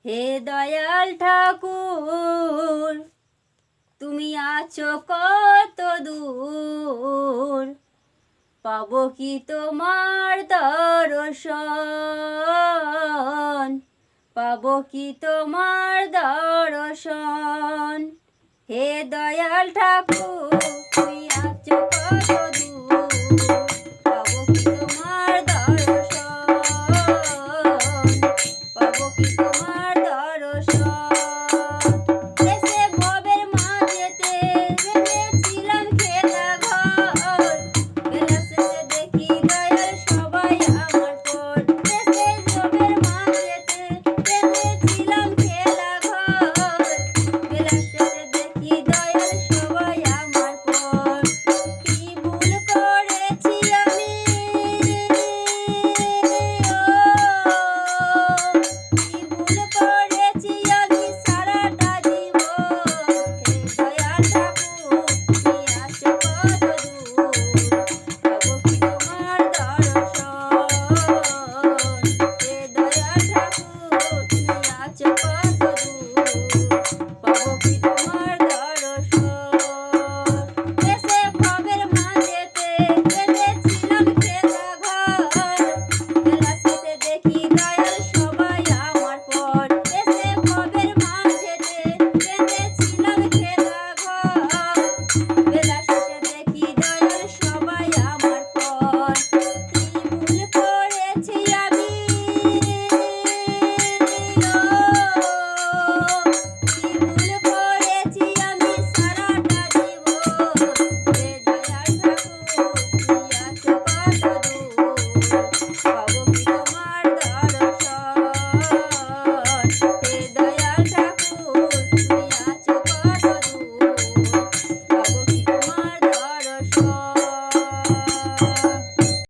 হে দয়াল ঠাকুর তুমি আছো কত দূর, পাবো কি তোমার দর্শন, পাবো কি তোমার দর্শন। হে দয়াল ঠাকুর তুমি আছো কত দূর, পাবো কি তোমার দর্শন, পাবো কি তোমার